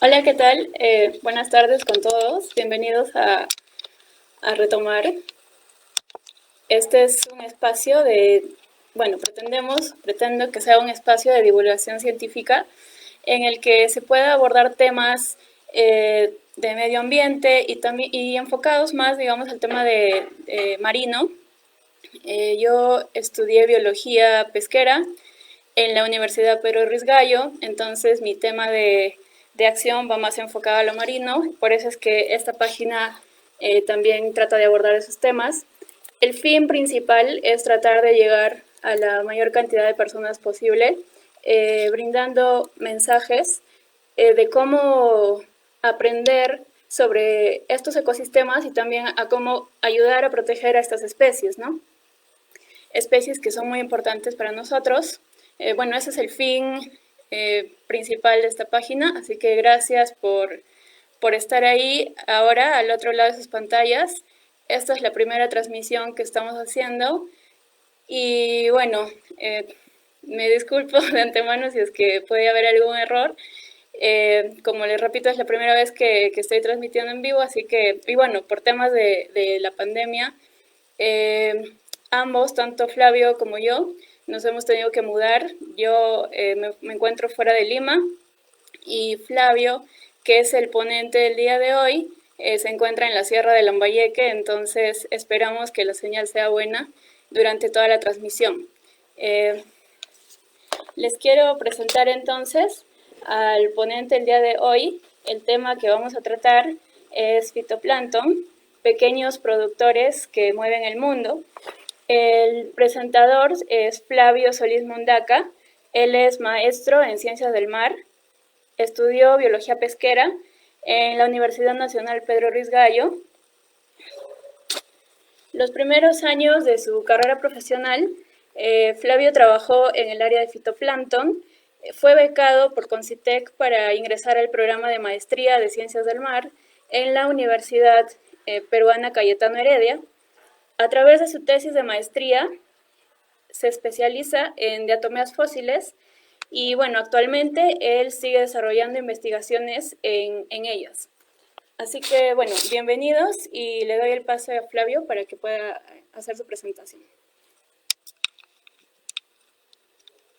Hola, ¿qué tal? Buenas tardes con todos. Bienvenidos a Retomar. Este es un espacio pretendo que sea un espacio de divulgación científica en el que se pueda abordar temas de medio ambiente y enfocados más, digamos, al tema de marino. Yo estudié biología pesquera en la Universidad Pedro Ruiz Gallo, entonces mi tema de acción va más enfocado a lo marino, por eso es que esta página también trata de abordar esos temas. El fin principal es tratar de llegar a la mayor cantidad de personas posible, brindando mensajes de cómo aprender sobre estos ecosistemas y también a cómo ayudar a proteger a estas especies, ¿no? Especies que son muy importantes para nosotros. Bueno, ese es el fin principal de esta página, así que gracias por estar ahí ahora al otro lado de sus pantallas. Esta es la primera transmisión que estamos haciendo y bueno, me disculpo de antemano si es que puede haber algún error. Como les repito, es la primera vez que estoy transmitiendo en vivo, así que, y bueno, por temas de la pandemia, ambos, tanto Flavio como yo, nos hemos tenido que mudar. Yo me encuentro fuera de Lima y Flavio, que es el ponente del día de hoy, se encuentra en la Sierra de Lambayeque, entonces esperamos que la señal sea buena durante toda la transmisión. Les quiero presentar entonces al ponente del día de hoy. El tema que vamos a tratar es fitoplancton, pequeños productores que mueven el mundo. El presentador es Flavio Solís Mundaca. Él es maestro en Ciencias del Mar. Estudió Biología Pesquera en la Universidad Nacional Pedro Ruiz Gallo. Los primeros años de su carrera profesional, Flavio trabajó en el área de fitoplancton. Fue becado por Concitec para ingresar al programa de maestría de Ciencias del Mar en la Universidad Peruana Cayetano Heredia. A través de su tesis de maestría, se especializa en diatomeas fósiles y bueno, actualmente él sigue desarrollando investigaciones en ellas. Así que bueno, bienvenidos y le doy el paso a Flavio para que pueda hacer su presentación.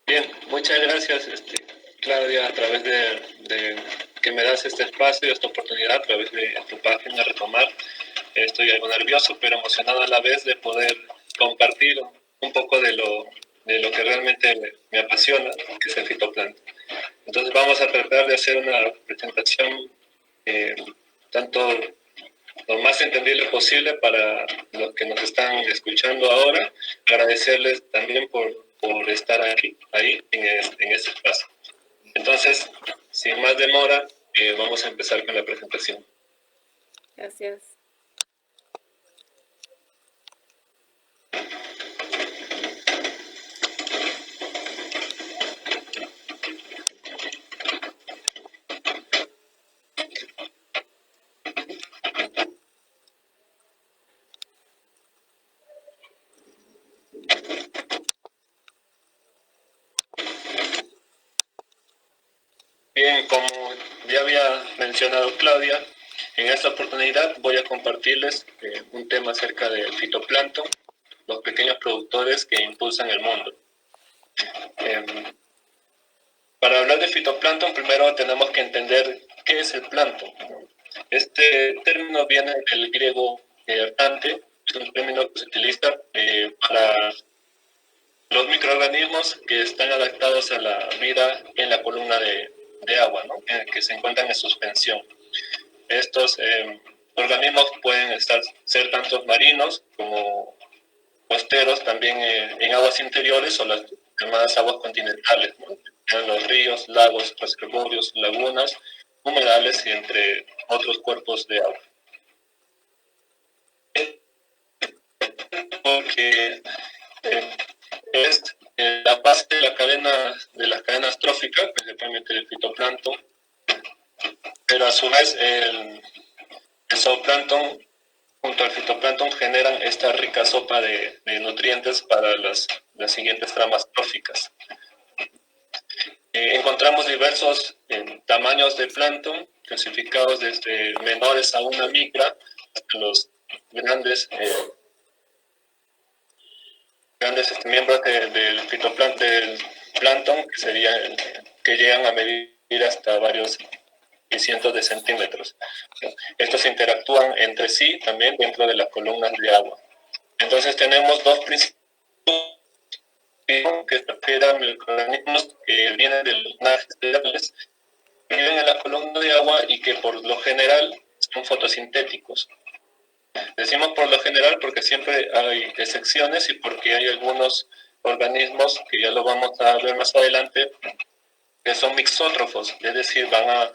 Bien, muchas gracias Claudia, a través de que me das este espacio, esta oportunidad, a través de tu página Retomar. Estoy algo nervioso, pero emocionado a la vez de poder compartir un poco de lo que realmente me apasiona, que es el fitoplancton. Entonces vamos a tratar de hacer una presentación tanto lo más entendible posible para los que nos están escuchando ahora. Agradecerles también por estar ahí en este espacio. Entonces, sin más demora, vamos a empezar con la presentación. Gracias. Bien, como ya había mencionado Claudia, en esta oportunidad voy a compartirles un tema acerca del fitoplancton, los pequeños productores que impulsan el mundo. Para hablar de fitoplancton, primero tenemos que entender qué es el plancton. Este término viene del griego ante, es un término que se utiliza para los microorganismos que están adaptados a la vida en la columna de agua, ¿no? Que se encuentran en suspensión. Estos organismos pueden ser tanto marinos como costeros, también en aguas interiores o las llamadas aguas continentales, ¿no? En los ríos, lagos, reservorios, lagunas, humedales y entre otros cuerpos de agua. Porque es la base de las cadenas tróficas, principalmente el fitoplancton, pero a su vez el zooplancton junto al fitoplancton generan esta rica sopa de nutrientes para las siguientes tramas tróficas. Encontramos diversos tamaños de plancton, clasificados desde menores a una micra hasta los grandes miembros del plancton, que llegan a medir hasta varios cientos de centímetros. Estos interactúan entre sí también dentro de las columnas de agua. Entonces tenemos dos principios que se refieren a microorganismos que vienen de los naves, que viven en la columna de agua y que por lo general son fotosintéticos. Decimos por lo general porque siempre hay excepciones y porque hay algunos organismos, que ya lo vamos a ver más adelante, que son mixótrofos, es decir, van a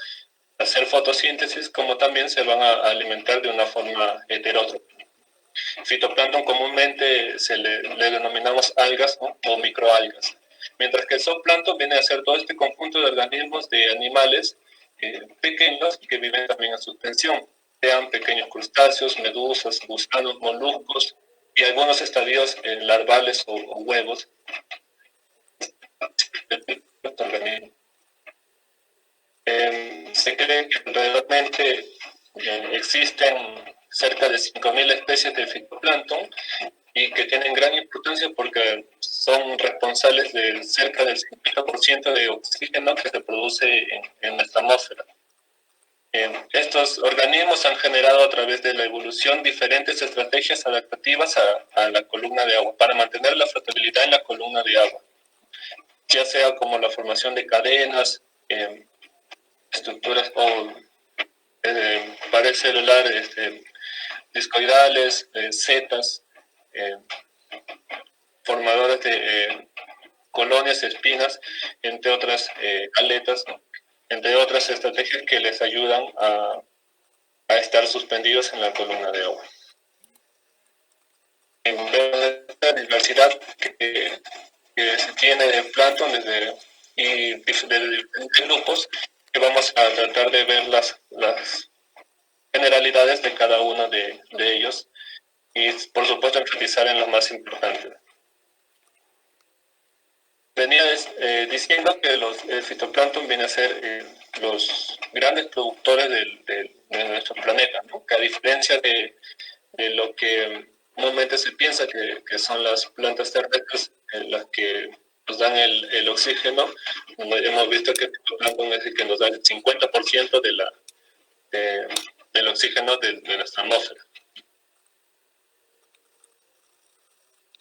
hacer fotosíntesis como también se van a alimentar de una forma heterótrofa. Fitoplancton comúnmente le denominamos algas, ¿no? O microalgas, mientras que el zooplancton viene a ser todo este conjunto de organismos de animales pequeños que viven también en suspensión, sean pequeños crustáceos, medusas, gusanos, moluscos y algunos estadios larvales o huevos. Se cree que alrededormente existen cerca de 5.000 especies de fitoplancton y que tienen gran importancia porque son responsables de cerca del 50% de oxígeno que se produce en nuestra atmósfera. Estos organismos han generado a través de la evolución diferentes estrategias adaptativas a la columna de agua para mantener la flotabilidad en la columna de agua, ya sea como la formación de cadenas, estructuras o paredes celulares discoidales, setas, formadores de colonias, espinas, entre otras aletas, ¿no? Entre otras estrategias que les ayudan a estar suspendidos en la columna de agua. La diversidad que se tiene de plancton y de diferentes grupos, que vamos a tratar de ver las generalidades de cada uno de ellos y por supuesto enfatizar en lo más importante. Venía diciendo que el fitoplancton viene a ser los grandes productores de nuestro planeta, ¿no? Que a diferencia de lo que normalmente se piensa que son las plantas terrestres las que nos dan el oxígeno, hemos visto que el fitoplancton es el que nos da el 50% del oxígeno de nuestra atmósfera.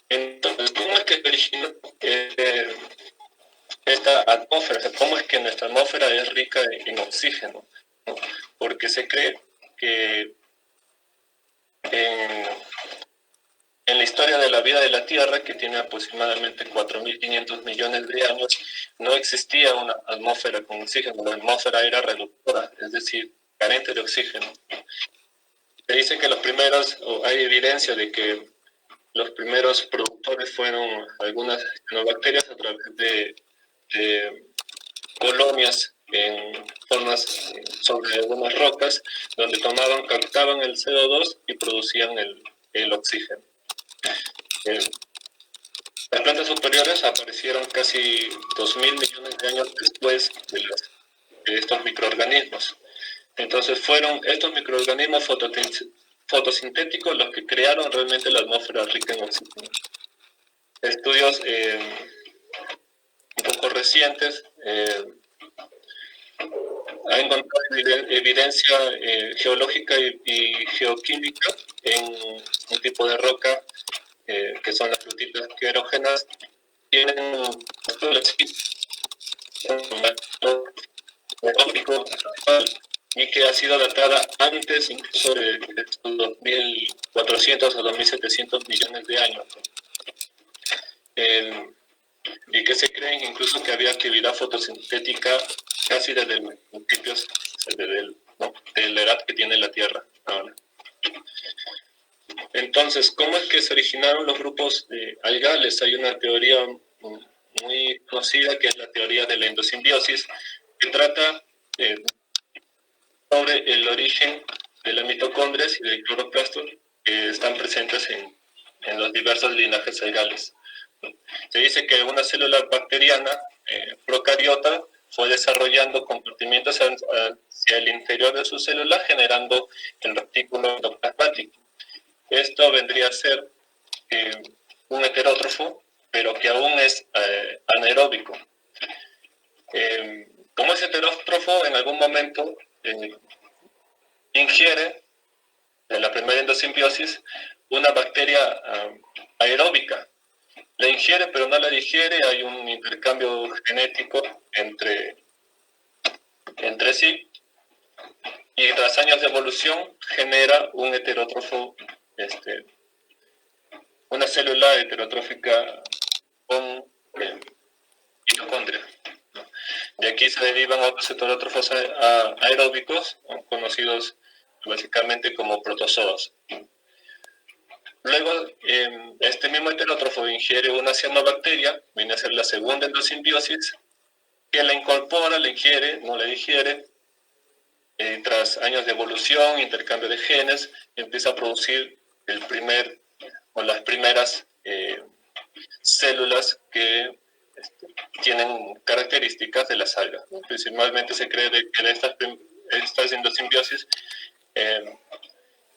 Entonces, ¿cómo es que se originó esta atmósfera? ¿Cómo es que nuestra atmósfera es rica en oxígeno? ¿No? Porque se cree que en la historia de la vida de la Tierra, que tiene aproximadamente 4.500 millones de años, no existía una atmósfera con oxígeno. La atmósfera era reductora, es decir, carente de oxígeno. Se dice que hay evidencia de que los primeros productores fueron algunas cianobacterias a través de colonias en formas sobre algunas rocas, donde captaban el CO2 y producían el oxígeno. Las plantas superiores aparecieron casi 2.000 millones de años después de estos microorganismos. Entonces fueron estos microorganismos fotosintéticos los que crearon realmente la atmósfera rica en oxígeno. Estudios un poco recientes han encontrado evidencia geológica y geoquímica en un tipo de roca que son las frutitas querógenas. Tienen y que ha sido datada antes incluso de 2.400 a 2.700 millones de años. Y que se creen incluso que había actividad fotosintética casi desde los principios de la edad que tiene la Tierra ahora. Entonces, ¿cómo es que se originaron los grupos algales? Hay una teoría muy conocida que es la teoría de la endosimbiosis, que trata sobre el origen de las mitocondrias y del cloroplasto que están presentes en los diversos linajes algales. Se dice que una célula bacteriana procariota fue desarrollando compartimientos hacia el interior de su célula, generando el retículo endoplasmático. Esto vendría a ser un heterótrofo, pero que aún es anaeróbico. Como es heterótrofo, en algún momento ingiere, en la primera endosimbiosis, una bacteria aeróbica. La ingiere, pero no la digiere, hay un intercambio genético entre sí, y tras años de evolución genera un heterótrofo, una célula heterotrófica con mitocondria. De aquí se derivan otros heterótrofos aeróbicos, conocidos básicamente como protozoos. Luego, este mismo heterótrofo ingiere una cianobacteria, viene a ser la segunda endosimbiosis, que la incorpora, la ingiere, no la digiere. Tras años de evolución, intercambio de genes, empieza a producir las primeras células que tienen características de las algas. Principalmente se cree que de estas endosimbiosis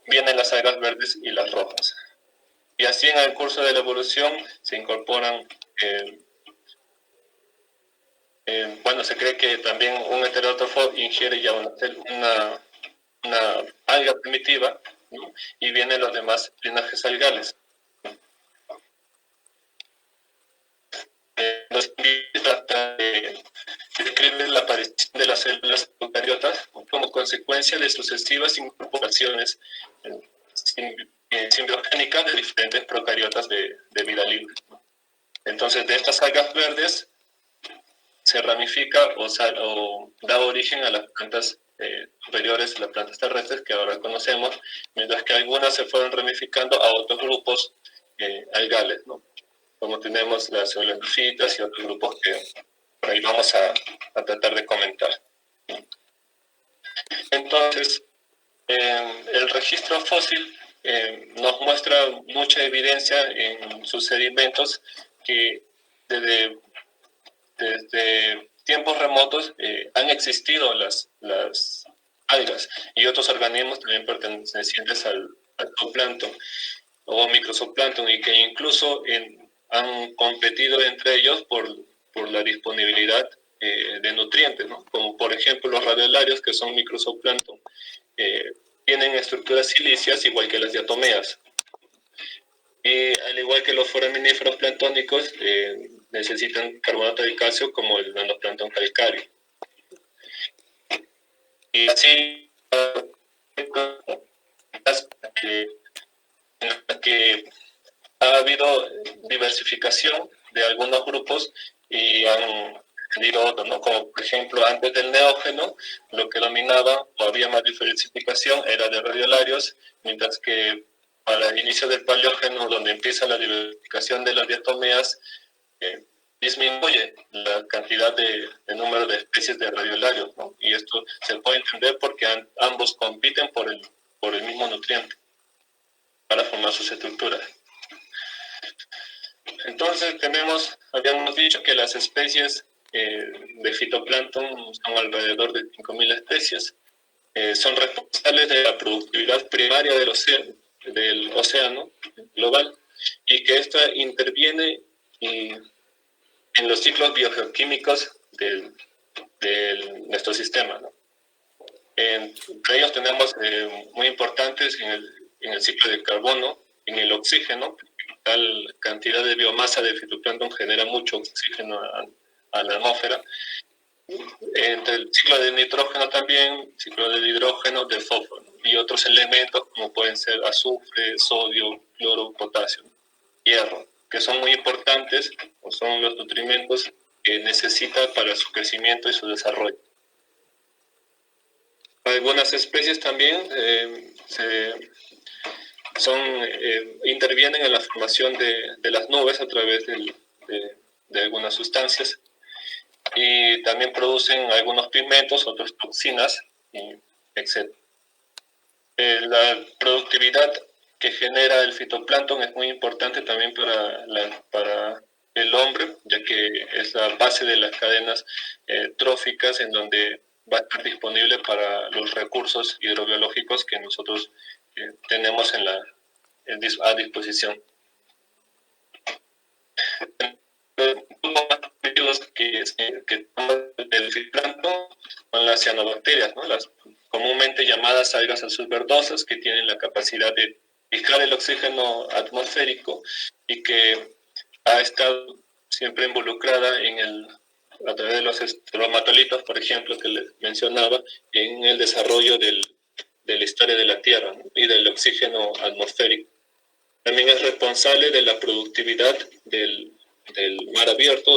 vienen las algas verdes y las rojas. Y así en el curso de la evolución se incorporan, se cree que también un heterótrofo ingiere ya una alga primitiva, ¿no? Y vienen los demás linajes algales. Trata de describir la aparición de las células eucariotas como consecuencia de sucesivas incorporaciones simbiogénicas de diferentes procariotas de vida libre. Entonces, de estas algas verdes se ramifica o da origen a las plantas superiores, las plantas terrestres que ahora conocemos, mientras que algunas se fueron ramificando a otros grupos algales, ¿no? Como tenemos las zoolófitas y otros grupos que por ahí vamos a tratar de comentar. Entonces, el registro fósil nos muestra mucha evidencia en sus sedimentos que desde tiempos remotos han existido las algas y otros organismos también pertenecientes al zooplancton o microzooplancton, y que incluso han competido entre ellos por la disponibilidad de nutrientes, ¿no? Como por ejemplo los radiolarios, que son microzooplancton, tienen estructuras silíceas igual que las diatomeas. Y al igual que los foraminíferos planctónicos, necesitan carbonato de calcio como el nanoplancton calcáreo. Y así, que ha habido diversificación de algunos grupos y han tenido otros, ¿no? Como por ejemplo, antes del neógeno, lo que dominaba o había más diversificación era de radiolarios, mientras que para el inicio del paleógeno, donde empieza la diversificación de las diatomeas, disminuye la cantidad de número de especies de radiolarios, ¿no? Y esto se puede entender porque ambos compiten por el mismo nutriente para formar sus estructuras. Entonces habíamos dicho que las especies de fitoplancton son alrededor de 5.000 especies, son responsables de la productividad primaria del océano global, y que esta interviene en los ciclos biogeoquímicos de nuestro sistema, ¿no? Entre ellos tenemos muy importantes en el ciclo del carbono, en el oxígeno. Tal cantidad de biomasa de fitoplancton genera mucho oxígeno a la atmósfera. Entre el ciclo del nitrógeno también, ciclo del hidrógeno, del fósforo, y otros elementos como pueden ser azufre, sodio, cloro, potasio, hierro, que son muy importantes, o son los nutrimentos que necesita para su crecimiento y su desarrollo. Algunas especies también intervienen en la formación de las nubes a través de algunas sustancias, y también producen algunos pigmentos, otras toxinas, etc. La productividad que genera el fitoplancton es muy importante también para el hombre, ya que es la base de las cadenas tróficas en donde va a estar disponible para los recursos hidrobiológicos que nosotros tenemos a disposición. Que del fitoplancton son las cianobacterias, ¿no? Las comúnmente llamadas algas azul verdosas, que tienen la capacidad de fijar el oxígeno atmosférico y que ha estado siempre involucrada a través de los estromatolitos, por ejemplo, que les mencionaba, en el desarrollo de la historia de la Tierra, ¿no? Y del oxígeno atmosférico. También es responsable de la productividad del mar abierto,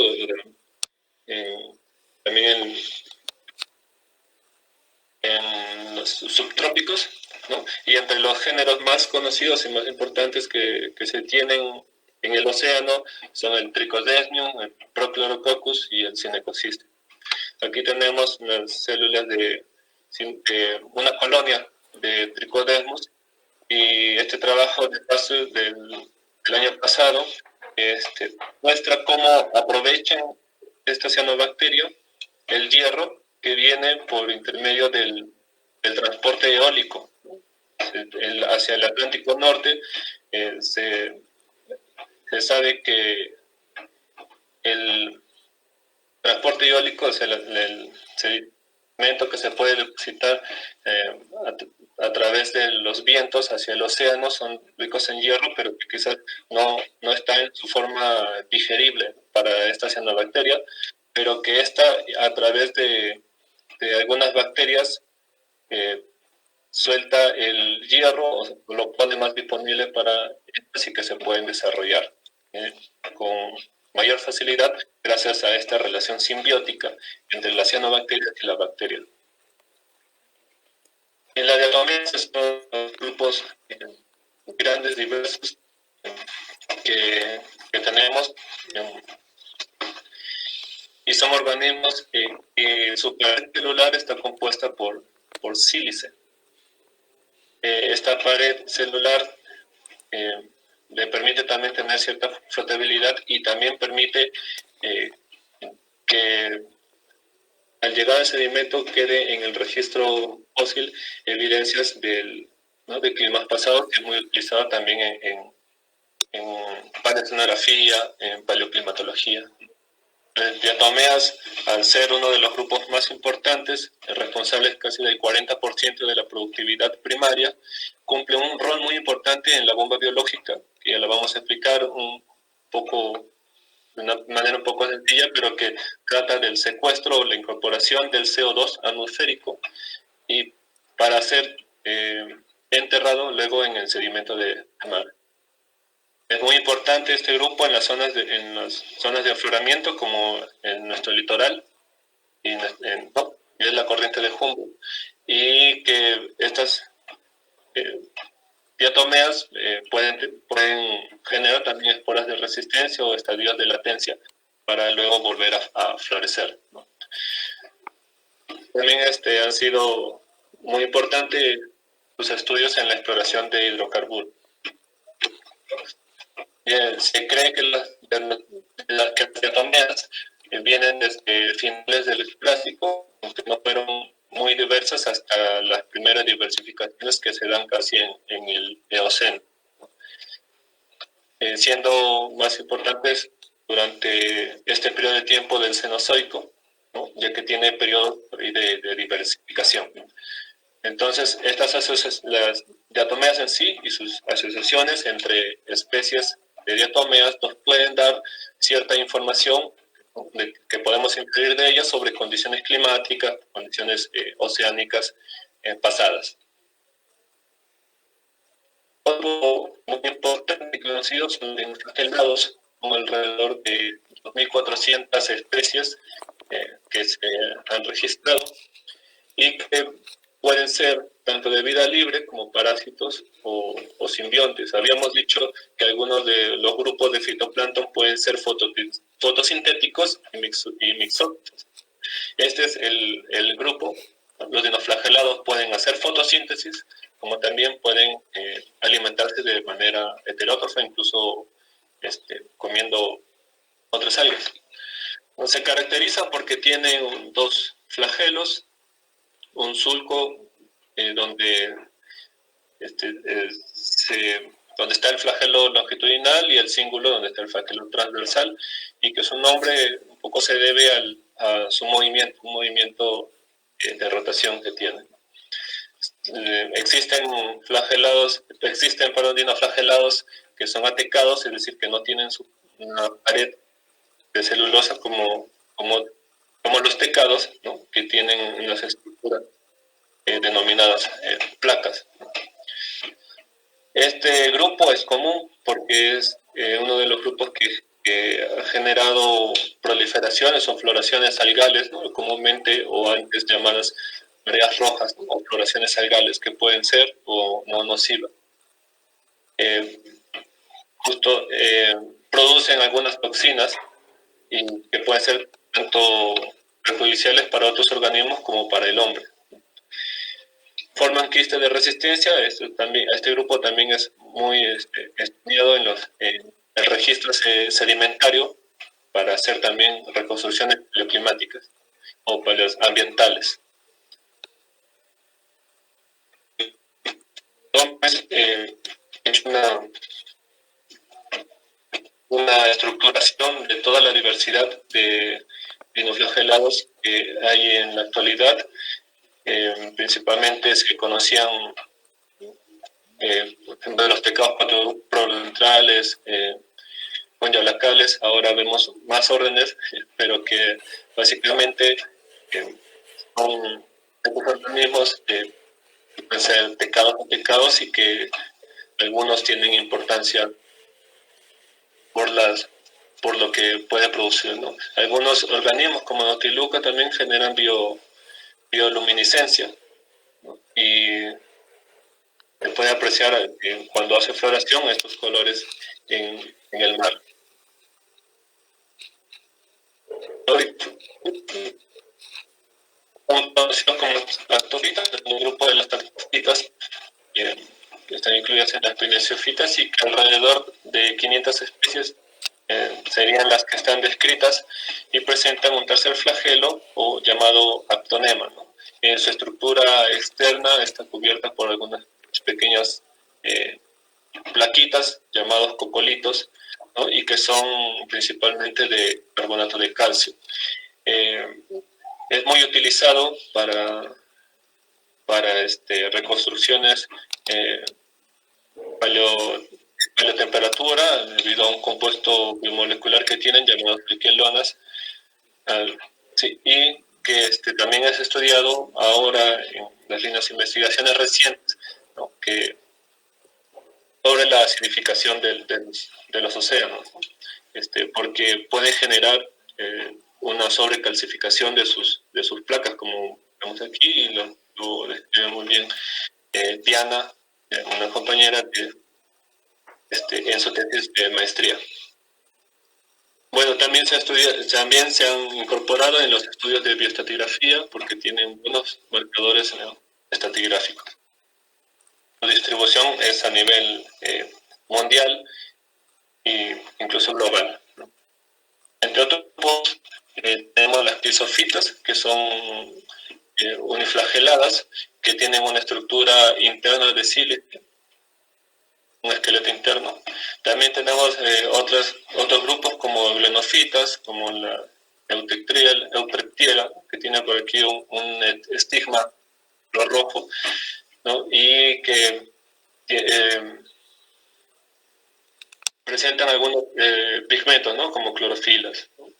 también en los subtrópicos, ¿no? Y entre los géneros más conocidos y más importantes que se tienen en el océano son el Trichodesmium, el Prochlorococcus y el Synecocystis. Aquí tenemos las células de una colonia de Trichodesmus, y este trabajo de paso del año pasado muestra cómo aprovechan este cianobacterio el hierro que viene por intermedio del transporte eólico hacia el Atlántico Norte. Se sabe que el transporte eólico es el sedimento que se puede depositar a través de los vientos hacia el océano, son ricos en hierro, pero que quizás no está en su forma digerible para esta cianobacteria, pero que esta, a través de algunas bacterias, suelta el hierro o lo pone más disponible para estas, y que se pueden desarrollar con mayor facilidad gracias a esta relación simbiótica entre la cianobacteria y la bacteria. En la diatomeas son los grupos grandes, diversos que tenemos, y son organismos que su pared celular está compuesta por sílice. Esta pared celular le permite también tener cierta flotabilidad, y también permite que al llegar al sedimento quede en el registro fósil evidencias de climas pasados, que es muy utilizado también en paleoceanografía, en paleoclimatología. Diatomeas, al ser uno de los grupos más importantes, responsables casi del 40% de la productividad primaria, cumple un rol muy importante en la bomba biológica, que ya la vamos a explicar de una manera un poco sencilla, pero que trata del secuestro o la incorporación del CO2 atmosférico, y para ser enterrado luego en el sedimento de mar. Es muy importante este grupo en las zonas de afloramiento, como en nuestro litoral, y es la corriente de Humboldt, y que estas diatomeas pueden generar también esporas de resistencia o estadios de latencia para luego volver a florecer, ¿no? También han sido muy importantes sus estudios en la exploración de hidrocarburos. Se cree que las diatomeas vienen desde finales del Clásico, aunque no fueron muy diversas hasta las primeras diversificaciones que se dan casi en el Eoceno, siendo más importantes durante este periodo de tiempo del Cenozoico, ¿no? Ya que tiene periodos de diversificación. Entonces, las diatomeas en sí y sus asociaciones entre especies de diatomeas nos pueden dar cierta información que podemos inferir de ellas sobre condiciones climáticas, condiciones oceánicas pasadas. Otro muy importante y conocido son los dinoflagellados, con alrededor de 2.400 especies que se han registrado, y que pueden ser tanto de vida libre como parásitos o simbiontes. Habíamos dicho que algunos de los grupos de fitoplancton pueden ser fotosintéticos y mixófilos. Este es el grupo. Los dinoflagelados pueden hacer fotosíntesis, como también pueden alimentarse de manera heterótrofa, incluso comiendo otras algas. Se caracteriza porque tiene dos flagelos, un sulco donde donde está el flagelo longitudinal y el cíngulo donde está el flagelo transversal, y que su nombre un poco se debe a su movimiento, un movimiento de rotación que tiene. Existen dinoflagelados que son atecados, es decir, que no tienen una pared de celulosa como los tecados, ¿no?, que tienen unas estructuras denominadas placas. Este grupo es común porque es uno de los grupos que ha generado proliferaciones o floraciones algales, ¿no?, comúnmente o antes llamadas mareas rojas, ¿no?, o floraciones algales, que pueden ser o no nocivas. Producen algunas toxinas y que pueden ser tanto perjudiciales para otros organismos como para el hombre. Forman quistes de resistencia. Este grupo también es muy estudiado en el registro sedimentario para hacer también reconstrucciones paleoclimáticas o paleoambientales. Entonces, es una estructuración de toda la diversidad de dinoflagelados que hay en la actualidad. Principalmente se conocían por ejemplo, los tecados proventrales, conyalacales. Ahora vemos más órdenes, pero que básicamente son estos organismos que pueden ser tecados y que algunos tienen importancia por lo que puede producir, ¿no? Algunos organismos como Notiluca también generan bioluminiscencia, ¿no? Y se puede apreciar cuando hace floración estos colores en el mar. Conocidos como las tofitas, un grupo de las tofitas que están incluidas en las pinesiofitas, y que alrededor de 500 especies serían las que están descritas y presentan un tercer flagelo o llamado aptonema, ¿no? En su estructura externa está cubierta por algunas pequeñas plaquitas llamados cocolitos, ¿no?, y que son principalmente de carbonato de calcio. Es muy utilizado para reconstrucciones paleotemperatura, debido a un compuesto biomolecular que tienen llamado gliquelonas, sí, y que también es estudiado ahora en las líneas de investigaciones recientes, ¿no?, que sobre la acidificación de los océanos, ¿no?, porque puede generar una sobrecalcificación de sus placas, como vemos aquí, y lo describe muy bien Diana, una compañera en su tesis de maestría. Bueno, también se han incorporado en los estudios de bioestratigrafía porque tienen buenos marcadores estratigráficos. Su distribución es a nivel mundial e incluso global, ¿no? Entre otros grupos, tenemos las pisofitas, que son uniflageladas, que tienen una estructura interna de sílice, un esqueleto interno. También tenemos otros grupos como glenofitas, como la Eutreptiela, que tiene por aquí un estigma rojo, ¿no?, y que presentan algunos pigmentos, ¿no?, como clorofilas, ¿no?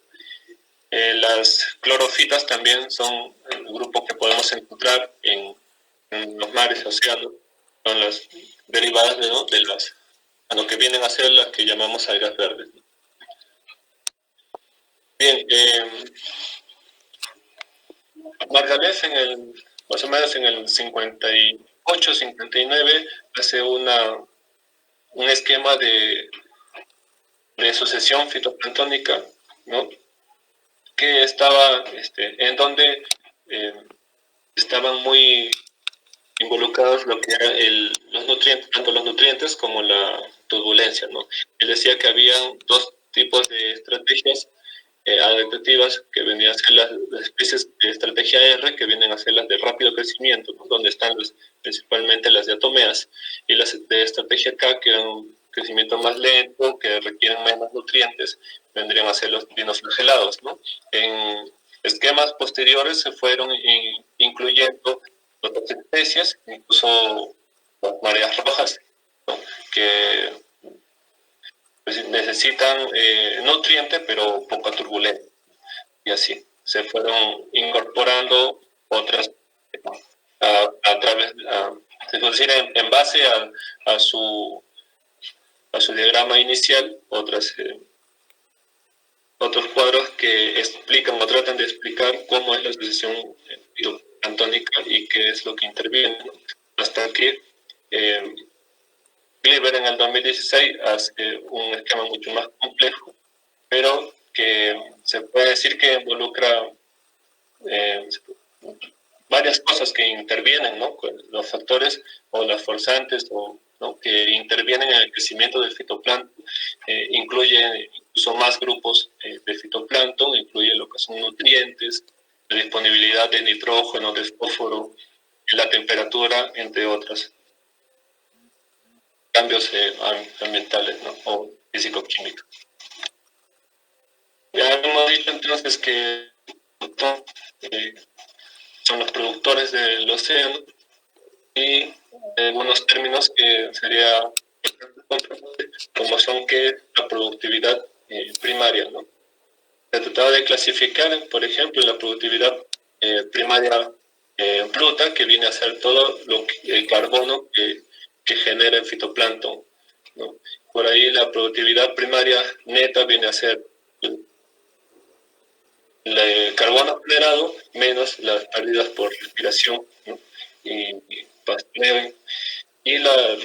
Las clorofitas también son el grupo que podemos encontrar en los mares, océanos. Son las derivadas a lo que vienen a ser las que llamamos algas verdes. Bien, Margalef más o menos en el 58, 59, hace un esquema de sucesión fitoplanctónica, ¿no?, que estaba en donde estaban muy involucrados lo que eran los nutrientes, tanto los nutrientes como la turbulencia, ¿no? Él decía que había dos tipos de estrategias adaptativas, que venían a ser las especies de estrategia R, que vienen a ser las de rápido crecimiento, ¿no? Donde están principalmente las diatomeas, y las de estrategia K, que eran un crecimiento más lento, que requieren menos nutrientes, vendrían a ser los dinoflagelados, ¿no? En esquemas posteriores se fueron incluyendo otras especies, incluso las mareas rojas, ¿no? Que pues, necesitan nutrientes, pero poca turbulencia. Y así se fueron incorporando otras a través, es decir, en base a su diagrama inicial, otros cuadros que explican o tratan de explicar cómo es la sucesión fitoplanctónica y qué es lo que interviene, ¿no? Hasta que Kliber en el 2016 hace un esquema mucho más complejo, pero que se puede decir que involucra varias cosas que intervienen, ¿no? Los factores o las forzantes ¿no? que intervienen en el crecimiento del fitoplancton, incluye incluso más grupos de fitoplancton, incluye lo que son nutrientes, la disponibilidad de nitrógeno, de fósforo, la temperatura, entre otros cambios ambientales, ¿no? O físico-químicos. Ya hemos dicho entonces que son los productores del océano, y algunos términos que sería como son que la productividad primaria, ¿no? Se trataba de clasificar, por ejemplo, la productividad primaria bruta, que viene a ser todo el carbono que genera el fitoplancton, ¿no? Por ahí la productividad primaria neta viene a ser el carbono generado menos las pérdidas por respiración, ¿no? y pastoreo, y la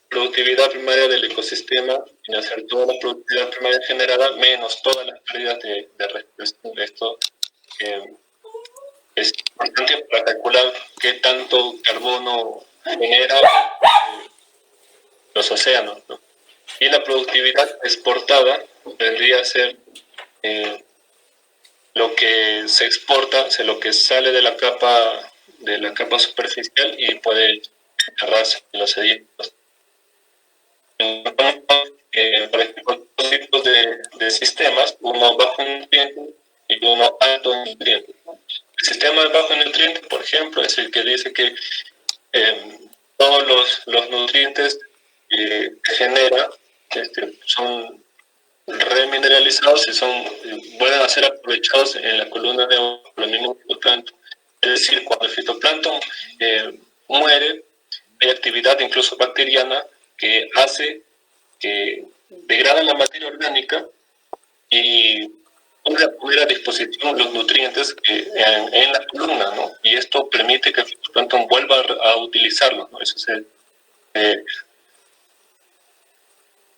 productividad primaria del ecosistema viene a ser toda la productividad primaria generada menos todas las pérdidas de respiración. Esto es importante para calcular qué tanto carbono genera los océanos, ¿no? Y la productividad exportada vendría a ser lo que se exporta, o sea, lo que sale de la capa superficial y puede enterrarse en los sedimentos. Por ejemplo, dos tipos de sistemas, uno bajo en nutrientes y uno alto en nutrientes. El sistema de bajo en nutrientes, por ejemplo, es el que dice que todos los nutrientes que genera son remineralizados y pueden ser aprovechados en la columna de los mismos fitoplancton. Es decir, cuando el fitoplancton muere, hay actividad incluso bacteriana que hace que degrada la materia orgánica y pone a poner a disposición los nutrientes en la columna, ¿no? Y esto permite que el fitoplancton vuelva a utilizarlos, ¿no?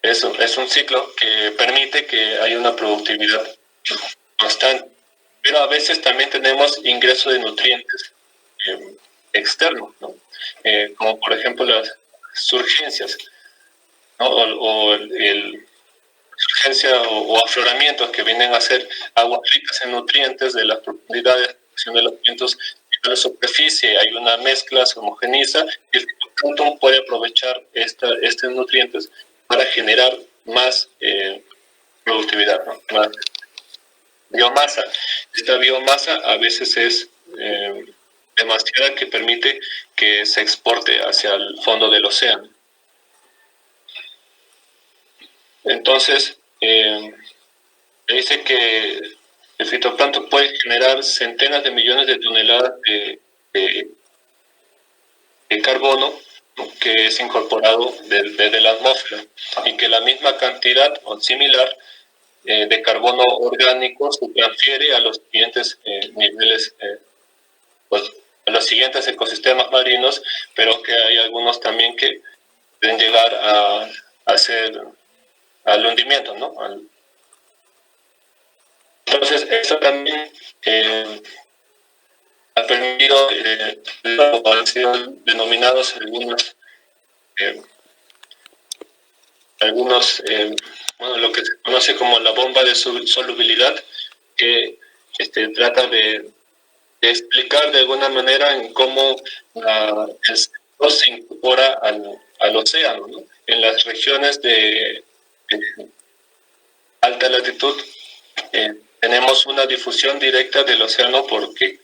Eso es un ciclo que permite que haya una productividad constante. Pero a veces también tenemos ingreso de nutrientes externos, ¿no? Como por ejemplo las surgencias, ¿no? o surgencia o afloramientos que vienen a ser aguas ricas en nutrientes de las profundidades de los vientos a la superficie. Hay una mezcla, se homogeniza y el fitoplancton puede aprovechar estos nutrientes para generar más productividad, ¿no? Más biomasa. Esta biomasa a veces es demasiada, que permite que se exporte hacia el fondo del océano. Entonces, dice que el fitoplancton puede generar centenas de millones de toneladas de carbono que es incorporado desde la atmósfera, y que la misma cantidad o similar de carbono orgánico se transfiere a los siguientes niveles, pues, a los siguientes ecosistemas marinos, pero que hay algunos también que pueden llegar a hacer al hundimiento, ¿no? Entonces, eso también ha permitido, han sido denominados algunos bueno, lo que se conoce como la bomba de solubilidad, que trata de explicar de alguna manera en cómo el CO2 se incorpora al océano, ¿no? En las regiones de alta latitud tenemos una difusión directa del océano porque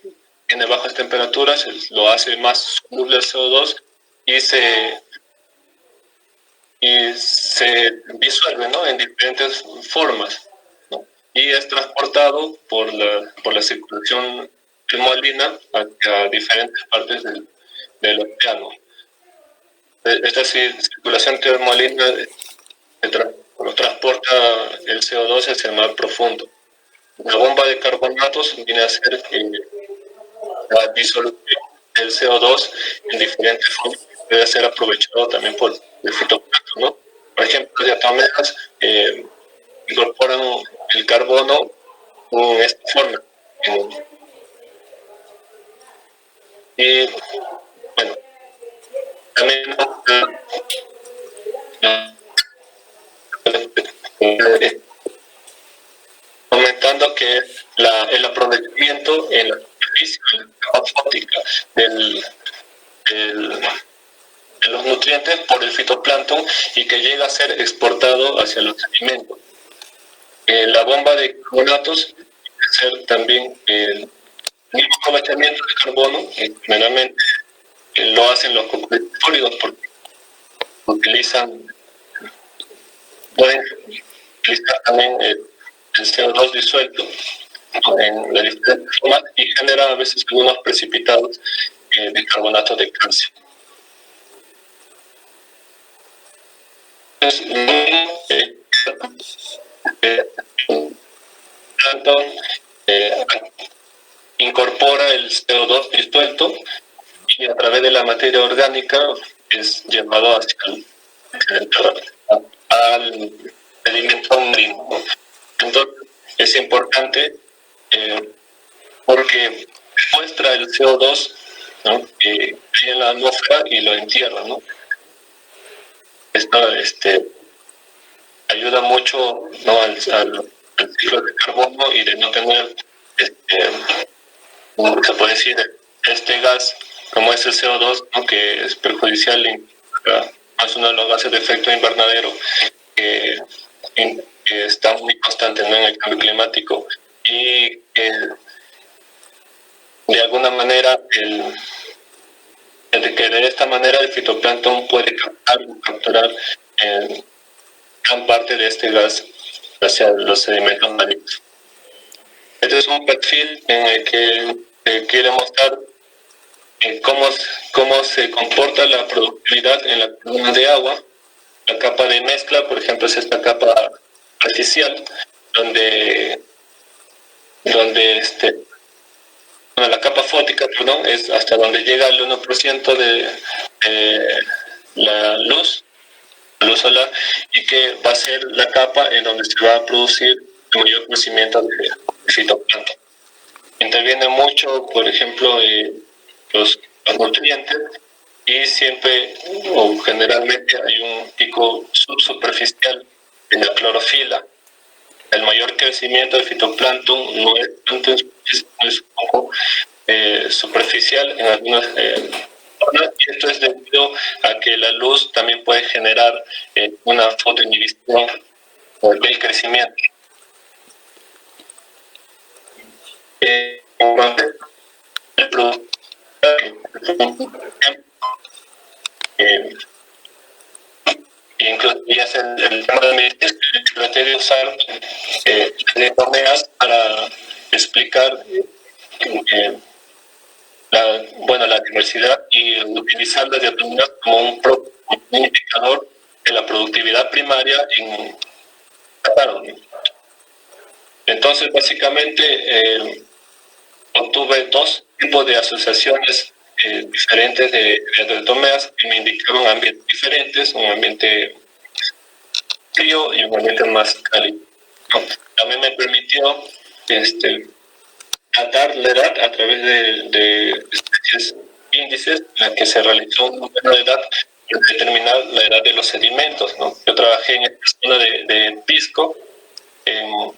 tiene bajas temperaturas, lo hace más soluble el CO2 y se disuelve, ¿no? En diferentes formas, ¿no? Y es transportado por la circulación termoalina hacia diferentes partes del océano. Esta circulación termoalina transporta el CO2 hacia el mar profundo. La bomba de carbonatos viene a ser la disolución del CO2 en diferentes formas, puede ser aprovechado también por el fitoplancton, ¿no? Por ejemplo, las diatomeas incorporan el carbono en esta forma. Y bueno, también comentando que el aprovechamiento en la superficie, en la capa fótica de los nutrientes por el fitoplancton y que llega a ser exportado hacia los alimentos. La bomba de carbonatos puede ser también el mismo aprovechamiento de carbono, que generalmente lo hacen los cocodrilos sólidos porque pueden utilizar también el CO2 disuelto en la diferentes formas y genera a veces algunos precipitados de carbonato de calcio. Incorpora el CO2 disuelto y a través de la materia orgánica es llevado al alimento marino. Entonces es importante porque muestra el CO2, ¿no? Que hay en la atmósfera y lo entierra, ¿no? Esto ayuda mucho, ¿no? al ciclo de carbono y de no tener, ¿cómo se puede decir? Este gas, como es el CO2, ¿no? Que es perjudicial, es uno de los gases de efecto invernadero que está muy constante, ¿no? En el cambio climático y de alguna manera que de esta manera el fitoplancton puede capturar gran parte de este gas hacia los sedimentos marinos. Este es un perfil en el que quiere mostrar cómo se comporta la productividad en la columna de agua. La capa de mezcla, por ejemplo, es esta capa artificial, donde la capa fótica, perdón, es hasta donde llega el 1% de la luz solar, y que va a ser la capa en donde se va a producir el mayor crecimiento de fitoplancton. Interviene mucho, por ejemplo, los nutrientes, y siempre o generalmente hay un pico subsuperficial en la clorofila. El mayor crecimiento del fitoplancton no es tanto es un poco superficial en algunas zonas, y esto es debido a que la luz también puede generar una fotoinhibición del crecimiento. El producto incluso ya es el tema de medicina, traté de usar diatomeas para explicar la diversidad y utilizar las diatomeas como un indicador de la productividad primaria en Qatar. Entonces, básicamente, obtuve dos tipos de asociaciones diferentes de diatomeas que me indicaron ambientes diferentes, un ambiente frío y un ambiente más cálido, ¿no? También me permitió datar la edad a través de especies índices en la que se realizó un número de edad para determinar la edad de los sedimentos, ¿no? Yo trabajé en esta zona de Pisco, en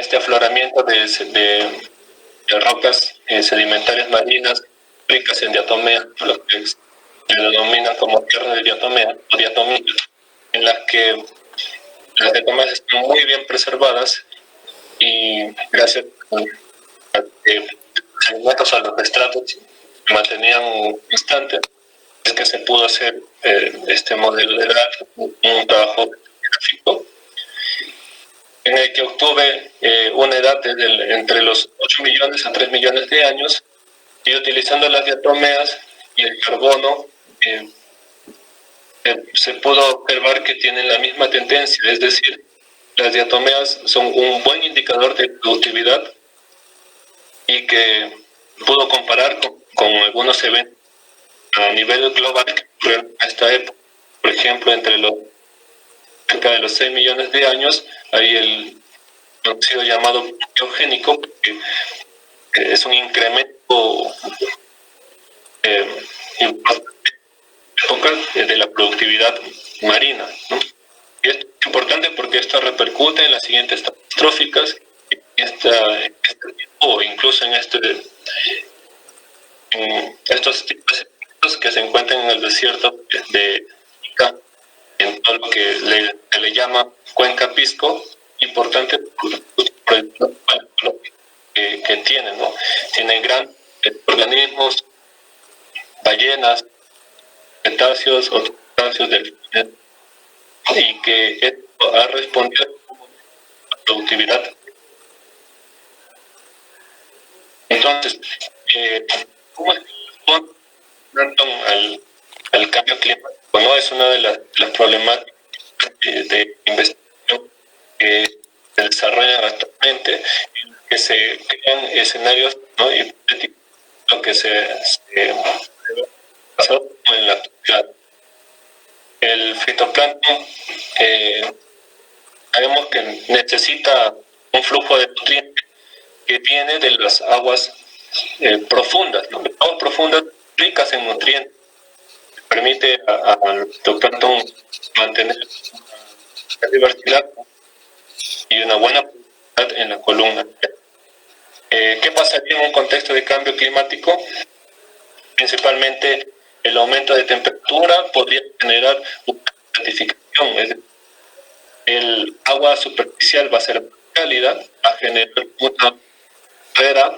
este afloramiento de rocas sedimentarias marinas ricas en diatomea, lo que se denominan como tierra de diatomea o diatomía, en las que las diatomeas están muy bien preservadas y gracias a que los sedimentos, a los estratos se mantenían constantes, es que se pudo hacer este modelo de grafo, un trabajo gráfico en el que obtuve una edad entre los 8 millones a 3 millones de años, y utilizando las diatomeas y el carbono se pudo observar que tienen la misma tendencia, es decir, las diatomeas son un buen indicador de productividad y que pudo comparar con algunos eventos a nivel global que ocurrieron a esta época. Por ejemplo, cerca de los 6 millones de años hay el conocido llamado biogénico, que es un incremento importante de la productividad marina, ¿no? Y esto es importante porque esto repercute en las siguientes catastróficas, o incluso en estos tipos de efectos que se encuentran en el desierto de Ica, en todo lo que se le llama Cuenca Pisco, importante por el que tiene, ¿no? Tiene grandes organismos, ballenas, cetáceos, otros cetáceos delfines, y que esto ha respondido a la productividad. Entonces, ¿cómo es que responden al cambio climático? ¿No? Es una de las problemáticas de investigación que se desarrollan actualmente, que se crean escenarios, ¿no?, hipotéticos, lo que se pasó en la actualidad. El fitoplancton sabemos que necesita un flujo de nutrientes que viene de las aguas profundas, ¿no? Aguas profundas ricas en nutrientes, que permite al fitoplancton mantener la diversidad y una buena productividad en la columna. ¿Qué pasaría en un contexto de cambio climático? Principalmente el aumento de temperatura podría generar una estratificación, es decir, el agua superficial va a ser cálida, va a generar una barrera,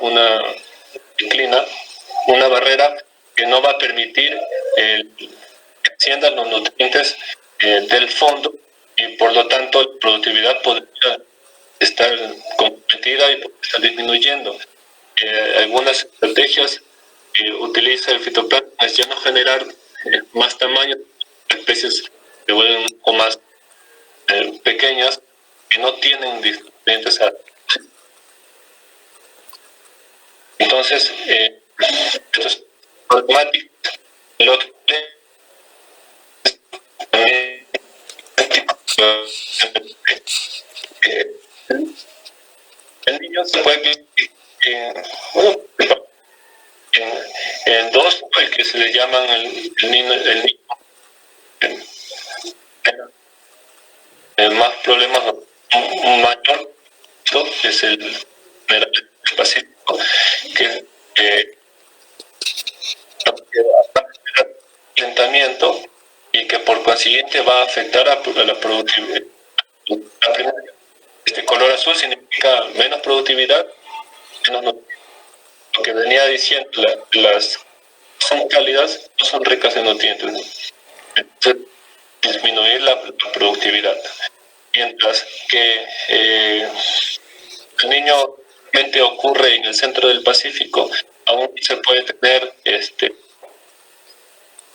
una barrera que no va a permitir que asciendan los nutrientes del fondo, y por lo tanto la productividad podría estar comprometida y podría estar disminuyendo. Algunas estrategias que utiliza el fitoplancton es ya no generar más tamaño, especies que vuelven un poco más pequeñas, que no tienen nutrientes. Entonces, esto es problemático. El otro el niño se puede en dos, el que se le llaman el niño más problemas mayor, es el Pacífico, que va a generar calentamiento y que por consiguiente va a afectar a la productividad. Este color azul significa menos productividad, menos nutrientes. Lo que venía diciendo, las son cálidas, no son ricas en nutrientes. Entonces, disminuir la productividad. Mientras que el niño realmente ocurre en el centro del Pacífico, aún se puede tener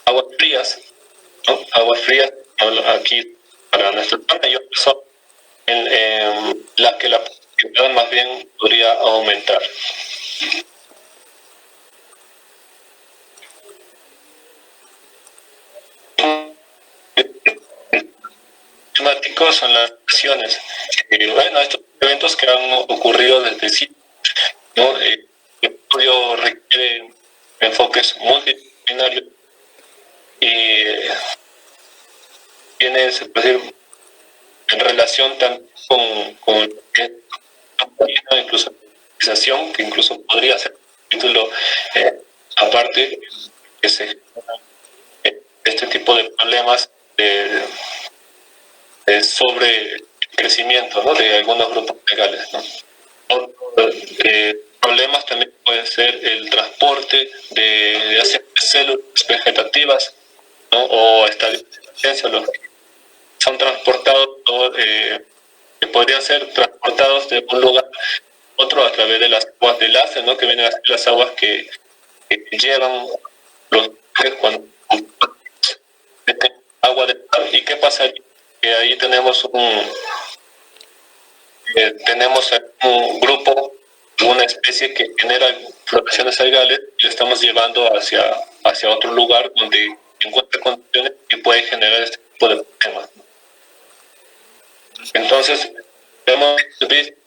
aguas frías, ¿no? Aguas frías aquí para nuestra zona, y otras son en las que la productividad más bien podría aumentar. Climáticos son las acciones. Bueno, estos eventos que han ocurrido desde sí, ¿no? El estudio requiere enfoques multidisciplinarios y tiene, se puede decir, en relación también con incluso que incluso podría ser un título aparte, que se este tipo de problemas sobre crecimiento, ¿no?, de algunos grupos legales, ¿no? Otros problemas también pueden ser el transporte de células vegetativas, ¿no?, o estadios de latencia, los que son transportados, que podrían ser transportados de un lugar a otro a través de las aguas de enlace, ¿no?, que vienen a ser las aguas que llevan los cuando agua de mar. ¿Y qué pasa allí? Que ahí tenemos un grupo, una especie que genera floraciones algales, y lo estamos llevando hacia otro lugar donde encuentra condiciones que pueden generar este tipo de problemas. Entonces, hemos visto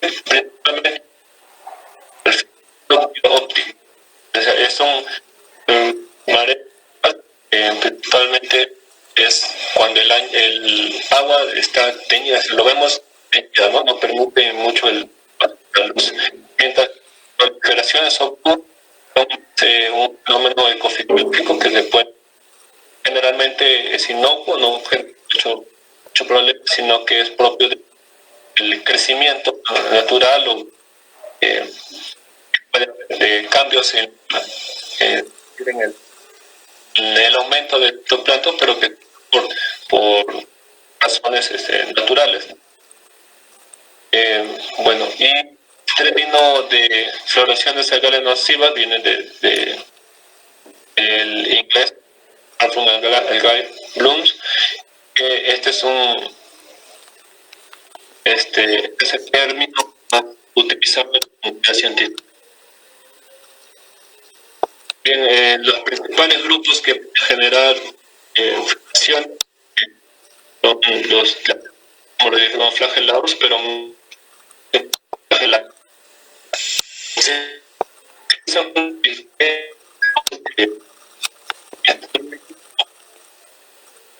principalmente el óptico. O sea, son mareas, principalmente es cuando el agua está teñida, si lo vemos teñida, ¿no? No permite mucho la luz. Mientras las proliferaciones ocurren, son un fenómeno ecofisiológico que después generalmente es inocuo, no genera mucho problema, sino que es propio del crecimiento natural o de cambios en el aumento de estos platos, pero que por razones naturales. Bueno, y el término de floraciones algales nocivas viene del inglés Anthropum algae blooms. Este es ese término utilizado en la comunidad científica. Bien, los principales grupos que pueden generar floración son los flagelados, pero flagelados. Son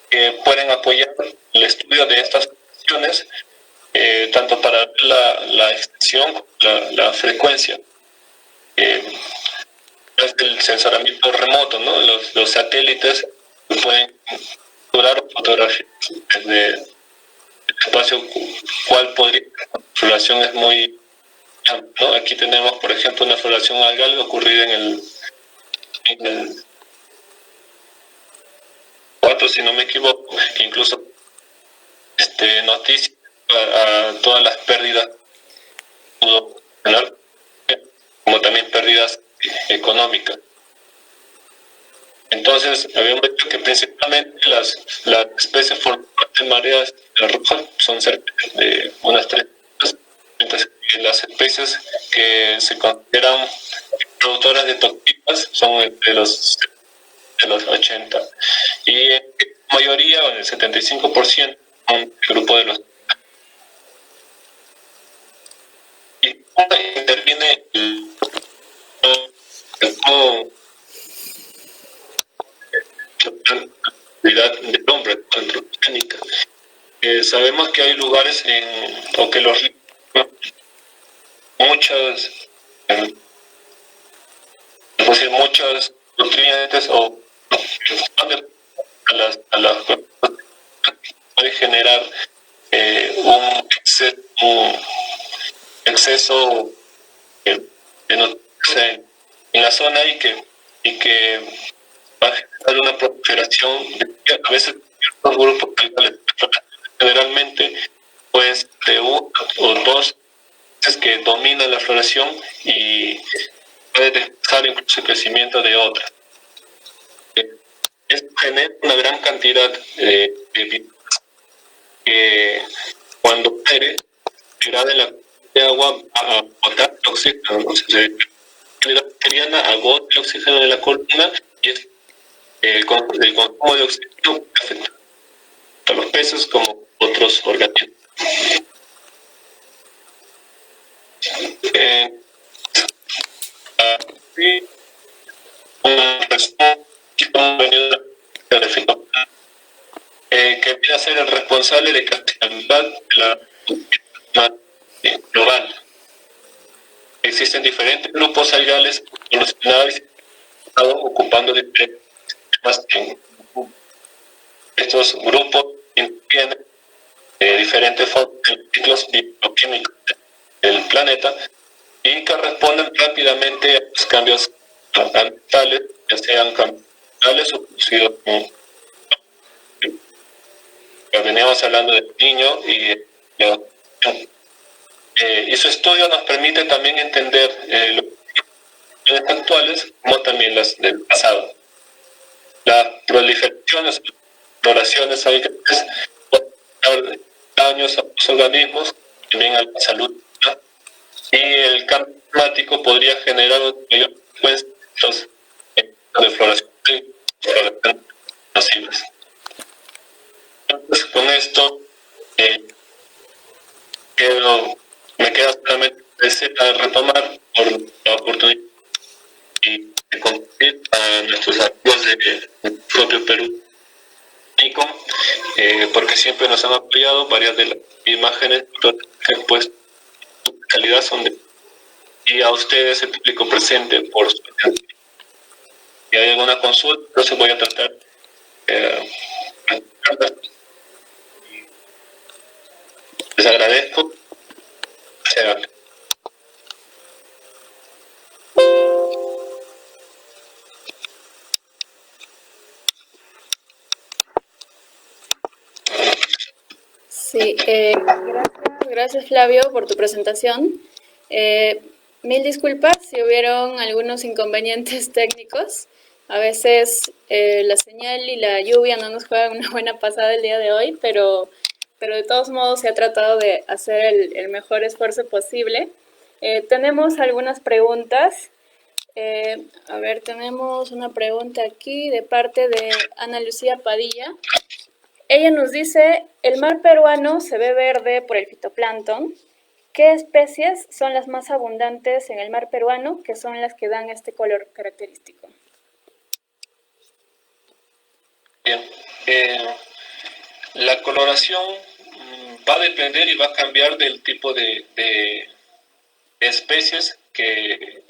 que pueden apoyar el estudio de estas cuestiones, tanto para ver la extensión como la frecuencia. Es el sensoramiento remoto, ¿no? Los satélites pueden capturar fotografías desde el espacio, cual podría la floración es muy amplio, ¿no? Aquí tenemos, por ejemplo, una floración algal ocurrida en el 4, si no me equivoco, que incluso noticia a todas las pérdidas pudo tener, como también pérdidas económicas. Entonces, habíamos dicho que principalmente las especies formadas de mareas rojas son cerca de unas 3, mientras que las especies que se consideran productoras de toxinas son de los 80. Y en mayoría, en el 75%, son el grupo de los. Y interviene la actividad del hombre antropogénica. Sabemos que hay lugares o que los muchos nutrientes o a las puede generar un exceso de nutrientes en la zona y que va a generar una proliferación a veces ciertos grupos generalmente pues de uno o dos que dominan la floración y puede desplazar incluso el crecimiento de otras. Esto genera una gran cantidad de vitaminas que cuando muere irá de la de agua a botar el oxígeno, ¿no? La calidad bacteriana agota el oxígeno de la columna y el consumo de oxígeno afecta a los peces como otros organismos. que viene a ser el responsable de calidad de la global. Existen diferentes grupos algales evolucionados ocupando diferentes temas. Estos grupos tienen diferentes ciclos bioquímicos del planeta y que responden rápidamente a los cambios ambientales, ya sean cambios ambientales o producidos. Veníamos hablando del niño y su estudio nos permite también entender los actuales como también las del pasado. Las proliferaciones, exploraciones habituales pueden dar daños a los organismos, también a la salud, ¿no? Y el cambio climático podría generar mayores consecuencias de floración nocivas. Entonces, con esto, me queda solamente retomar por la oportunidad y de compartir a nuestros amigos del propio Perú Nikon, porque siempre nos han apoyado. Varias de las imágenes que he puesto de calidad son de, y a ustedes, el público presente, por su atención. Si hay alguna consulta, entonces voy a tratar les agradezco. Sí, gracias Flavio por tu presentación. Mil disculpas si hubieron algunos inconvenientes técnicos. A veces la señal y la lluvia no nos juegan una buena pasada el día de hoy, pero de todos modos se ha tratado de hacer el mejor esfuerzo posible. Tenemos algunas preguntas. A ver, tenemos una pregunta aquí de parte de Ana Lucía Padilla. Ella nos dice, el mar peruano se ve verde por el fitoplancton. ¿Qué especies son las más abundantes en el mar peruano, que son las que dan este color característico? Bien, la coloración va a depender y va a cambiar del tipo de especies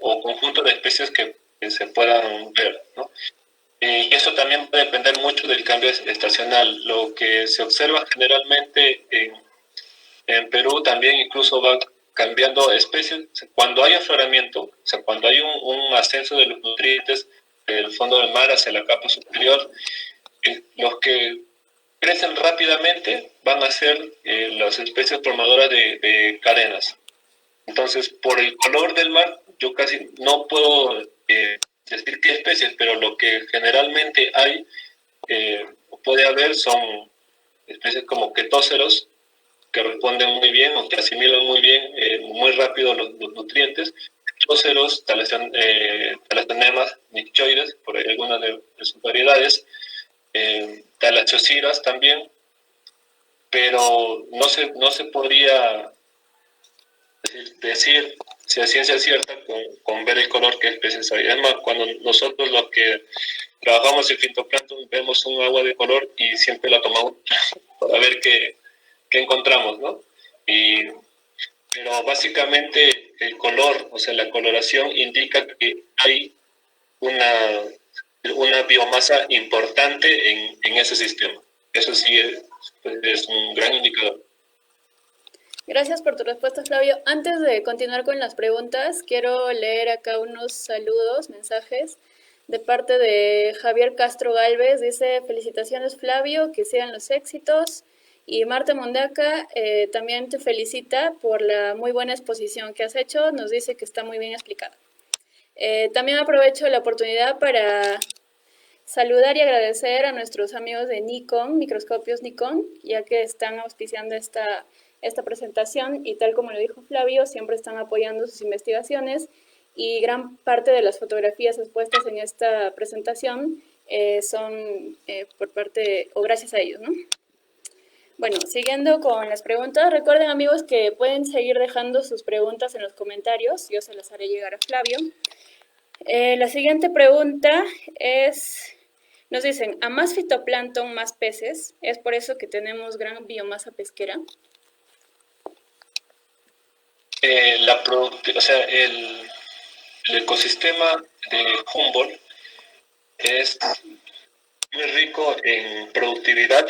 o conjunto de especies que se puedan ver, ¿no? Y eso también va a depender mucho del cambio estacional. Lo que se observa generalmente en Perú también incluso va cambiando especies. Cuando hay afloramiento, o sea, cuando hay un ascenso de los nutrientes del fondo del mar hacia la capa superior, los que crecen rápidamente van a ser las especies formadoras de cadenas. Entonces, por el color del mar, yo casi no puedo decir qué especies, pero lo que generalmente hay, puede haber, son especies como ketóceros, que responden muy bien o que asimilan muy bien, muy rápido los nutrientes. Ketóceros, talazonemas, nichoides, por algunas de sus variedades, talachociras también, pero no se podría decir si a ciencia cierta con ver el color que especies hay. Además, cuando nosotros los que trabajamos en fitoplancton vemos un agua de color y siempre la tomamos para ver qué encontramos, ¿no? Pero básicamente el color, o sea, la coloración indica que hay una biomasa importante en ese sistema. Eso sí es un gran indicador. Gracias por tu respuesta, Flavio. Antes de continuar con las preguntas, quiero leer acá unos saludos, mensajes, de parte de Javier Castro Galvez. Dice, felicitaciones, Flavio, que sigan los éxitos. Y Marta Mondaca también te felicita por la muy buena exposición que has hecho. Nos dice que está muy bien explicada. También aprovecho la oportunidad para saludar y agradecer a nuestros amigos de Nikon, Microscopios Nikon, ya que están auspiciando esta presentación y tal como lo dijo Flavio, siempre están apoyando sus investigaciones y gran parte de las fotografías expuestas en esta presentación son por parte o gracias a ellos, ¿no? Bueno, siguiendo con las preguntas, recuerden amigos que pueden seguir dejando sus preguntas en los comentarios, yo se las haré llegar a Flavio. La siguiente pregunta es, Nos dicen, a más fitoplancton, más peces, es por eso que tenemos gran biomasa pesquera. O sea, el ecosistema de Humboldt es muy rico en productividad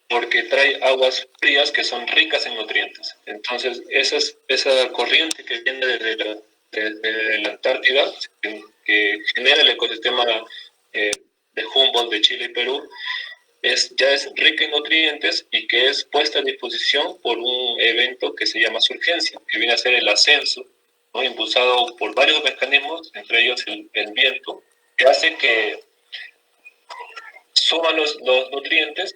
porque trae aguas frías que son ricas en nutrientes. Entonces, esa corriente que viene desde la Antártida, que genera el ecosistema de Humboldt, de Chile y Perú, ya es rica en nutrientes y que es puesta a disposición por un evento que se llama surgencia, que viene a ser el ascenso, ¿no? Impulsado por varios mecanismos, entre ellos el viento, que hace que suban los nutrientes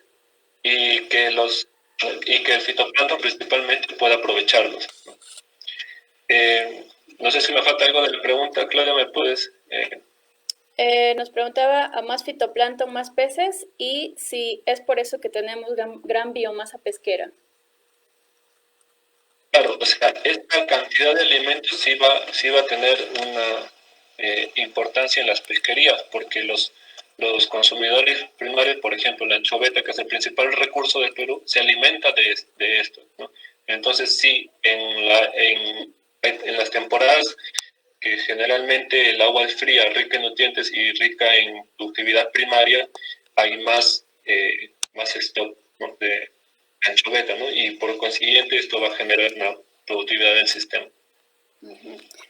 y que el fitoplancton principalmente pueda aprovecharlos. No sé si me falta algo de la pregunta, Claudia, ¿me puedes...? Nos preguntaba a más fitoplancton, más peces, y si es por eso que tenemos gran biomasa pesquera. Claro, o sea, esta cantidad de alimentos sí va a tener una importancia en las pesquerías, porque los consumidores primarios, por ejemplo, la anchoveta, que es el principal recurso del Perú, se alimenta de esto, ¿no? Entonces, sí, en las temporadas que generalmente el agua es fría, rica en nutrientes y rica en productividad primaria, hay más stock, ¿no? de anchoveta, ¿no? Y por consiguiente esto va a generar una productividad del sistema.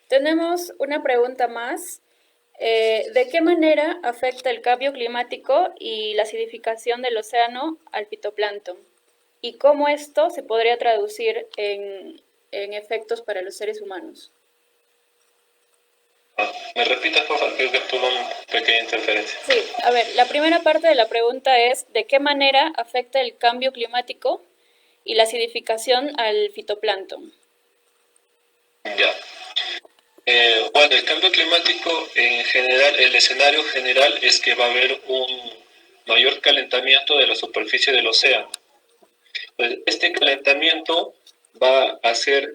Tenemos una pregunta más. ¿De qué manera afecta el cambio climático y la acidificación del océano al fitoplancton? ¿Y cómo esto se podría traducir en efectos para los seres humanos? ¿Me repitas, por favor? Creo que tuvo una pequeña interferencia. Sí, a ver, la primera parte de la pregunta es ¿de qué manera afecta el cambio climático y la acidificación al fitoplancton? Ya. Bueno, el cambio climático en general, el escenario general es que va a haber un mayor calentamiento de la superficie del océano. Pues este calentamiento va a hacer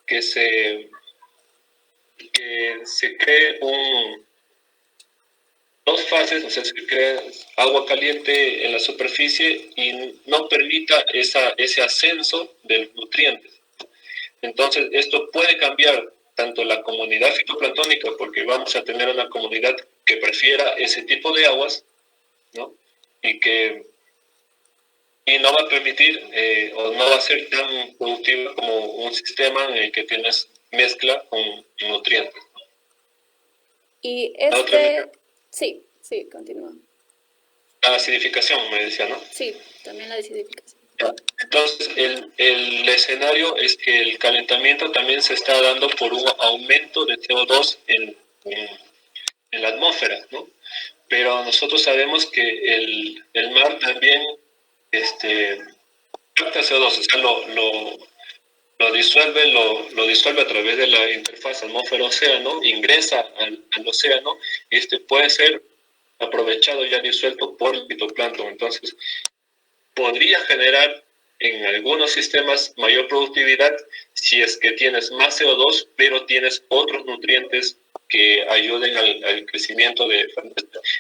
que se cree dos fases, o sea, se crea agua caliente en la superficie y no permita ese ascenso de nutrientes. Entonces, esto puede cambiar tanto la comunidad fitoplanctónica, porque vamos a tener una comunidad que prefiera ese tipo de aguas, ¿no? Y no va a permitir o no va a ser tan productiva como un sistema en el que tienes mezcla con nutrientes. Y sí, continúa. La acidificación, me decía, ¿no? Sí, también la acidificación. Entonces, el escenario es que el calentamiento también se está dando por un aumento de CO2 en la atmósfera, ¿no? Pero nosotros sabemos que el mar también capta CO2, o sea, lo disuelve a través de la interfaz atmósfera-océano, ingresa al océano y puede ser aprovechado ya disuelto por el fitoplancton. Entonces, podría generar en algunos sistemas mayor productividad si es que tienes más CO2, pero tienes otros nutrientes que ayuden al crecimiento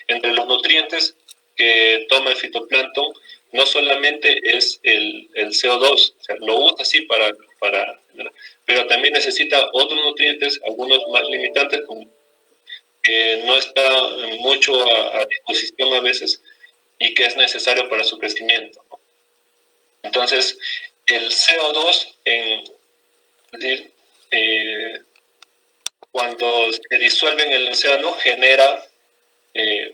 entre los nutrientes que toma el fitoplancton, no solamente es el CO2, o sea, lo usa así pero también necesita otros nutrientes, algunos más limitantes, que no está mucho a disposición a veces y que es necesario para su crecimiento. Entonces, el CO2, cuando se disuelve en el océano, genera,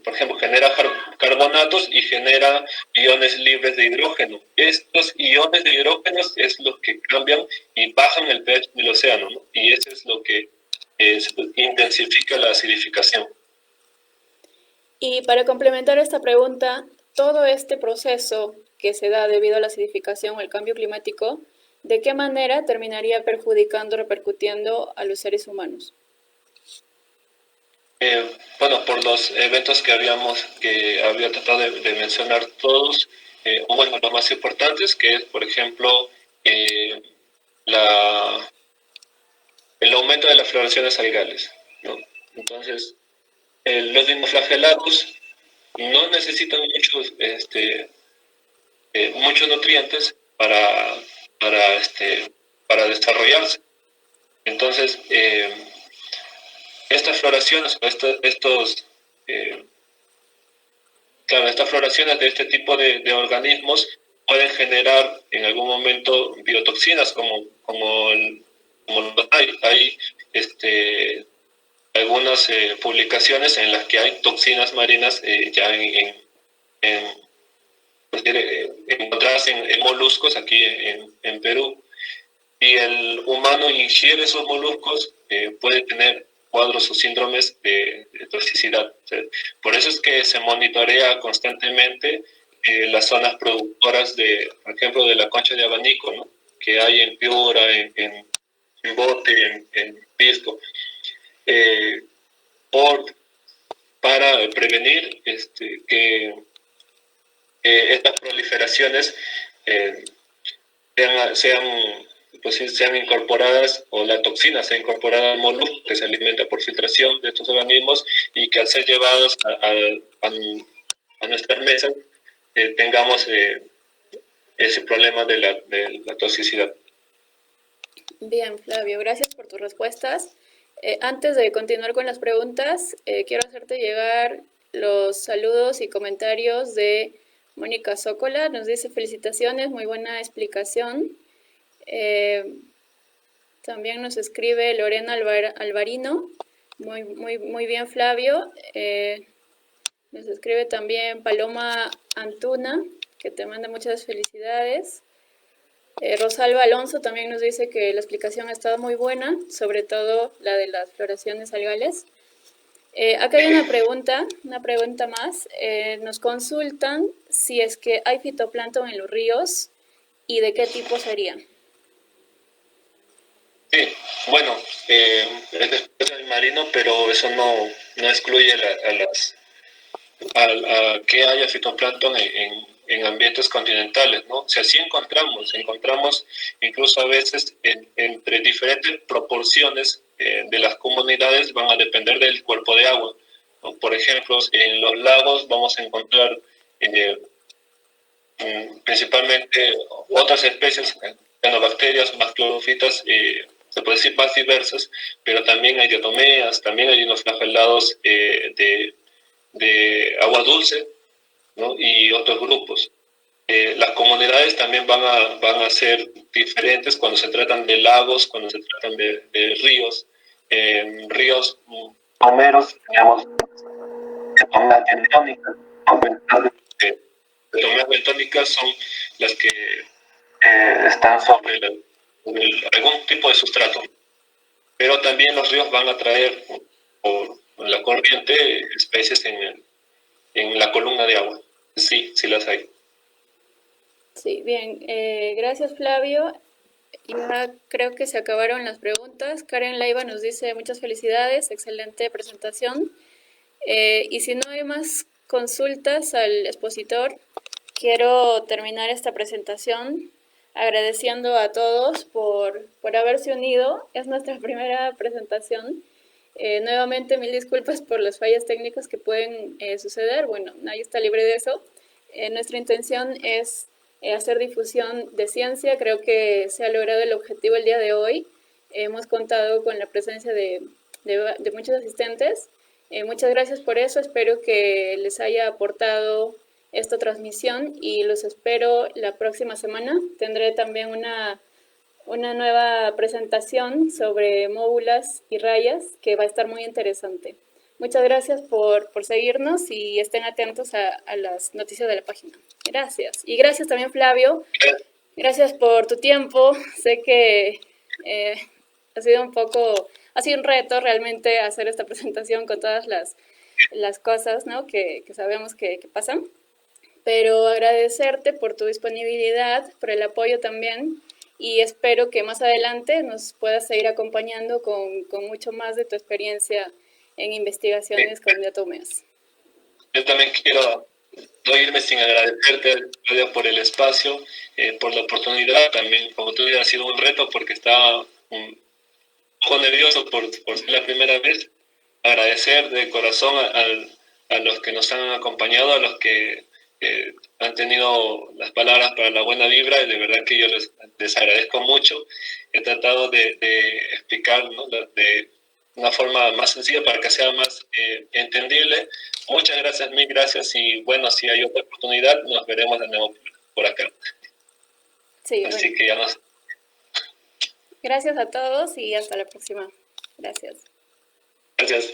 por ejemplo, genera carbonatos y genera iones libres de hidrógeno. Estos iones de hidrógeno es los que cambian y bajan el pH del océano, ¿no? Y eso es lo que intensifica la acidificación. Y para complementar esta pregunta, todo este proceso que se da debido a la acidificación o el cambio climático, ¿de qué manera terminaría perjudicando, repercutiendo a los seres humanos? Bueno, por los eventos que había tratado de mencionar todos, bueno, los más importantes, que es, por ejemplo, el aumento de las floraciones algales, ¿no? Entonces, los dinoflagelados no necesitan muchos nutrientes para desarrollarse. Entonces, estas floraciones, estas floraciones de este tipo de organismos pueden generar en algún momento biotoxinas, como hay algunas publicaciones en las que hay toxinas marinas ya encontradas en moluscos aquí en Perú. Si el humano ingiere esos moluscos, puede tener cuadros o síndromes de toxicidad. O sea, por eso es que se monitorea constantemente las zonas productoras por ejemplo, de la concha de abanico, ¿no?, que hay en Piura, en Bote, en Pisco, para prevenir que estas proliferaciones sean incorporadas, o la toxina sea incorporada al molusco que se alimenta por filtración de estos organismos, y que al ser llevados a nuestras mesas tengamos ese problema de la toxicidad. Bien, Flavio, gracias por tus respuestas. Antes de continuar con las preguntas, quiero hacerte llegar los saludos y comentarios de Mónica Zócola. Nos dice: felicitaciones, muy buena explicación. También nos escribe Lorena Alvarino: muy bien, Flavio. Nos escribe también Paloma Antuna, que te manda muchas felicidades. Rosalba Alonso también nos dice que la explicación ha estado muy buena, sobre todo la de las floraciones algales. Acá hay una pregunta más. Nos consultan si es que hay fitoplancton en los ríos y de qué tipo serían. Sí, bueno, es especie marino, pero eso no excluye a que haya fitoplancton en ambientes continentales, ¿no? O sea, sí encontramos incluso a veces entre diferentes proporciones de las comunidades, van a depender del cuerpo de agua, ¿no? Por ejemplo, en los lagos vamos a encontrar principalmente otras especies, cianobacterias, más clorofitas, se puede decir más diversas, pero también hay diatomeas, también hay unos flagelados de agua dulce, ¿no?, y otros grupos. Las comunidades también van a ser diferentes cuando se tratan de lagos, cuando se tratan de ríos. Ríos someros, digamos, tomeas bentónicas. Tomeas bentónicas son las que están sobre algún tipo de sustrato. Pero también los ríos van a traer por la corriente especies en la columna de agua. Sí, sí las hay. Sí, bien. Gracias, Flavio. Ya creo que se acabaron las preguntas. Karen Leiva nos dice: muchas felicidades, excelente presentación. Y si no hay más consultas al expositor, quiero terminar esta presentación agradeciendo a todos por haberse unido. Es nuestra primera presentación. Nuevamente, mil disculpas por las fallas técnicas que pueden suceder. Bueno, nadie está libre de eso. Nuestra intención es hacer difusión de ciencia. Creo que se ha logrado el objetivo el día de hoy. Hemos contado con la presencia de muchos asistentes. Muchas gracias por eso. Espero que les haya aportado esta transmisión y los espero la próxima semana. Tendré también una nueva presentación sobre móbulas y rayas que va a estar muy interesante. Muchas gracias por seguirnos y estén atentos a las noticias de la página. Gracias. Y gracias también, Flavio. Gracias por tu tiempo. Sé que ha sido un reto realmente hacer esta presentación con todas las cosas, ¿no?, que sabemos que pasan. Pero agradecerte por tu disponibilidad, por el apoyo también, y espero que más adelante nos puedas seguir acompañando con mucho más de tu experiencia en investigaciones con diatomeas. Yo también quiero no irme sin agradecerte, Claudia, por el espacio, por la oportunidad. También, como tú dices, ha sido un reto porque estaba un poco nervioso por ser la primera vez. Agradecer de corazón a los que nos han acompañado, a los que han tenido las palabras para la buena vibra, y de verdad que yo les agradezco mucho. He tratado de explicar, ¿no?, de una forma más sencilla para que sea más entendible. Muchas gracias, mil gracias, y bueno, si hay otra oportunidad, nos veremos de nuevo por acá. Sí, así bueno. que ya nos... Gracias a todos y hasta la próxima. Gracias. Gracias.